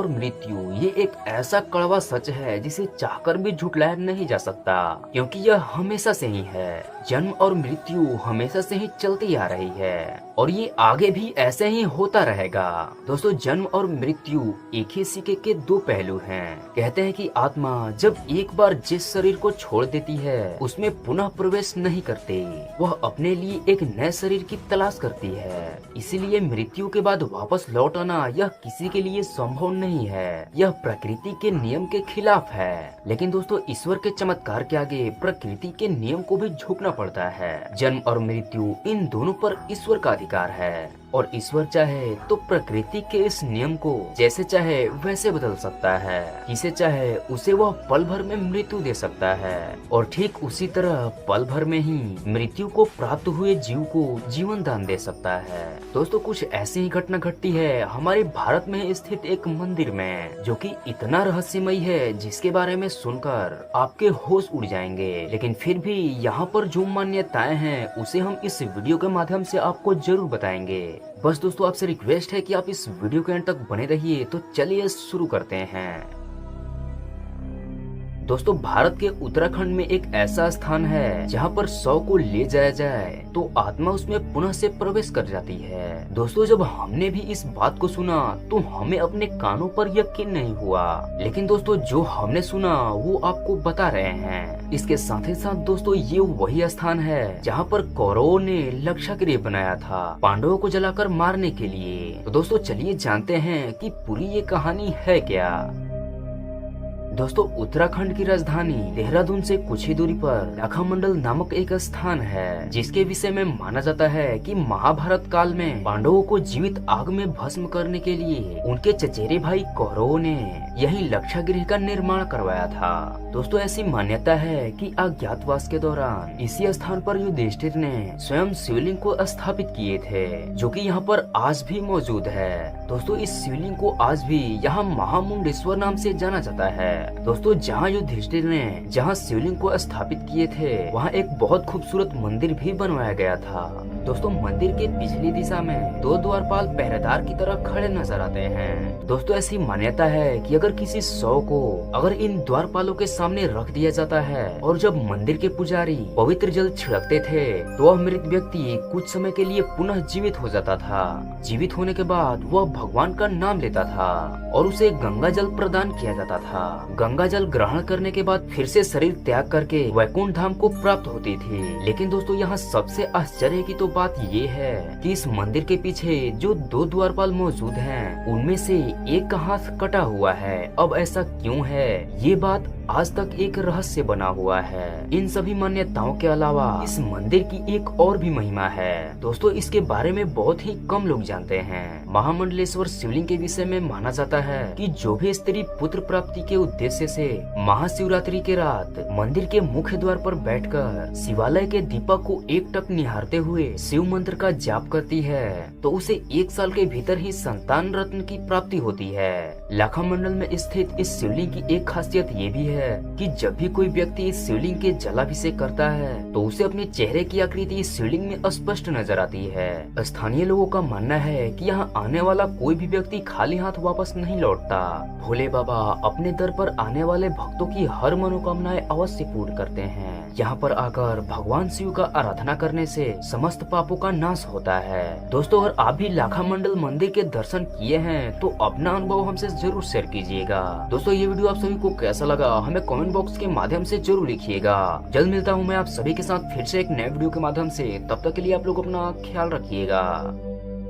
और मृत्यु ये एक ऐसा कड़वा सच है जिसे चाहकर भी झुठलाया नहीं जा सकता, क्योंकि यह हमेशा से ही है। जन्म और मृत्यु हमेशा से ही चलती आ रही है और ये आगे भी ऐसे ही होता रहेगा। दोस्तों, जन्म और मृत्यु एक ही सिक्के के दो पहलू हैं। कहते हैं कि आत्मा जब एक बार जिस शरीर को छोड़ देती है उसमें पुनः प्रवेश नहीं करती, वह अपने लिए एक नए शरीर की तलाश करती है। इसीलिए मृत्यु के बाद वापस लौट आना यह किसी के लिए संभव नहीं है, यह प्रकृति के नियम के खिलाफ है। लेकिन दोस्तों, ईश्वर के चमत्कार के आगे प्रकृति के नियम को भी झुकना पड़ता है। जन्म और मृत्यु इन दोनों पर ईश्वर का अधिकार है और ईश्वर चाहे तो प्रकृति के इस नियम को जैसे चाहे वैसे बदल सकता है। जिसे चाहे उसे वह पल भर में मृत्यु दे सकता है और ठीक उसी तरह पल भर में ही मृत्यु को प्राप्त हुए जीव को जीवन दान दे सकता है। दोस्तों, कुछ ऐसी ही घटना घटती है हमारे भारत में स्थित एक मंदिर में, जो कि इतना रहस्यमय है जिसके बारे में सुनकर आपके होश उड़ जाएंगे। लेकिन फिर भी यहाँ पर जो मान्यताएं हैं उसे हम इस वीडियो के माध्यम से आपको जरूर बताएंगे। बस दोस्तों, आपसे रिक्वेस्ट है कि आप इस वीडियो के अंत तक बने रहिए। तो चलिए शुरू करते हैं। दोस्तों, भारत के उत्तराखंड में एक ऐसा स्थान है जहाँ पर शव को ले जाया जाए तो आत्मा उसमें पुनः से प्रवेश कर जाती है। दोस्तों, जब हमने भी इस बात को सुना तो हमें अपने कानों पर यकीन नहीं हुआ। लेकिन दोस्तों, जो हमने सुना वो आपको बता रहे हैं। इसके साथ ही साथ दोस्तों, ये वही स्थान है जहाँ पर कौरवों ने लक्षागृह बनाया था पांडवों को जलाकर मारने के लिए। तो दोस्तों, चलिए जानते हैं कि पूरी ये कहानी है क्या। दोस्तों, उत्तराखंड की राजधानी देहरादून से कुछ ही दूरी पर लाखामंडल नामक एक स्थान है, जिसके विषय में माना जाता है कि महाभारत काल में पांडवों को जीवित आग में भस्म करने के लिए उनके चचेरे भाई कौरवों ने यही लक्षागृह का निर्माण करवाया था। दोस्तों, ऐसी मान्यता है कि अज्ञातवास के दौरान इसी स्थान पर युधिष्ठिर ने स्वयं शिवलिंग को स्थापित किए थे, जो कि यहाँ पर आज भी मौजूद है। दोस्तों, इस शिवलिंग को आज भी यहाँ महामुंडेश्वर नाम से जाना जाता है। दोस्तों, जहाँ युधिष्ठिर ने जहाँ शिवलिंग को स्थापित किए थे वहाँ एक बहुत खूबसूरत मंदिर भी बनवाया गया था। दोस्तों, मंदिर के पिछली दिशा में दो द्वारपाल पहरेदार की तरह खड़े नजर आते हैं। दोस्तों, ऐसी मान्यता है कि अगर किसी शव को अगर इन द्वारपालों के सामने रख दिया जाता है और जब मंदिर के पुजारी पवित्र जल छिड़कते थे तो वह मृत व्यक्ति कुछ समय के लिए पुनः जीवित हो जाता था। जीवित होने के बाद वह भगवान का नाम लेता था और उसे गंगा जल प्रदान किया जाता था। गंगा जल ग्रहण करने के बाद फिर से शरीर त्याग करके वैकुंठ धाम को प्राप्त होती थी। लेकिन दोस्तों, यहाँ सबसे आश्चर्य की तो बात ये है कि इस मंदिर के पीछे जो दो द्वारपाल मौजूद हैं, उनमें से एक का हाथ कटा हुआ है। अब ऐसा क्यों है, ये बात आज तक एक रहस्य बना हुआ है। इन सभी मान्यताओं के अलावा इस मंदिर की एक और भी महिमा है। दोस्तों, इसके बारे में बहुत ही कम लोग जानते हैं। महामंडलेश्वर शिवलिंग के विषय में माना जाता है कि जो भी स्त्री पुत्र प्राप्ति के उद्देश्य से महाशिवरात्रि के रात मंदिर के मुख्य द्वार पर बैठकर शिवालय के दीपक को एकटक निहारते हुए शिव मंत्र का जाप करती है तो उसे 1 साल के भीतर ही संतान रत्न की प्राप्ति होती है। लाखामंडल में स्थित इस शिवलिंग की एक खासियत ये भी है कि जब भी कोई व्यक्ति इस शिवलिंग के जलाभिषेक करता है तो उसे अपने चेहरे की आकृति इस शिवलिंग में स्पष्ट नजर आती है। स्थानीय लोगों का मानना है कि यहाँ आने वाला कोई भी व्यक्ति खाली हाथ वापस नहीं लौटता। भोले बाबा अपने दर पर आने वाले भक्तों की हर मनोकामनाएं अवश्य पूर्ण करते हैं। यहाँ पर आकर भगवान शिव का आराधना करने से समस्त पापों का नाश होता है। दोस्तों, अगर आप भी लाखामंडल मंदिर के दर्शन किए हैं तो अपना अनुभव हमसे जरूर शेयर कीजिएगा। दोस्तों, ये वीडियो आप सभी को कैसा लगा हमें कमेंट बॉक्स के माध्यम से जरूर लिखिएगा। जल्द मिलता हूँ मैं आप सभी के साथ फिर से एक नए वीडियो के माध्यम से। तब तक के लिए आप लोग अपना ख्याल रखिएगा।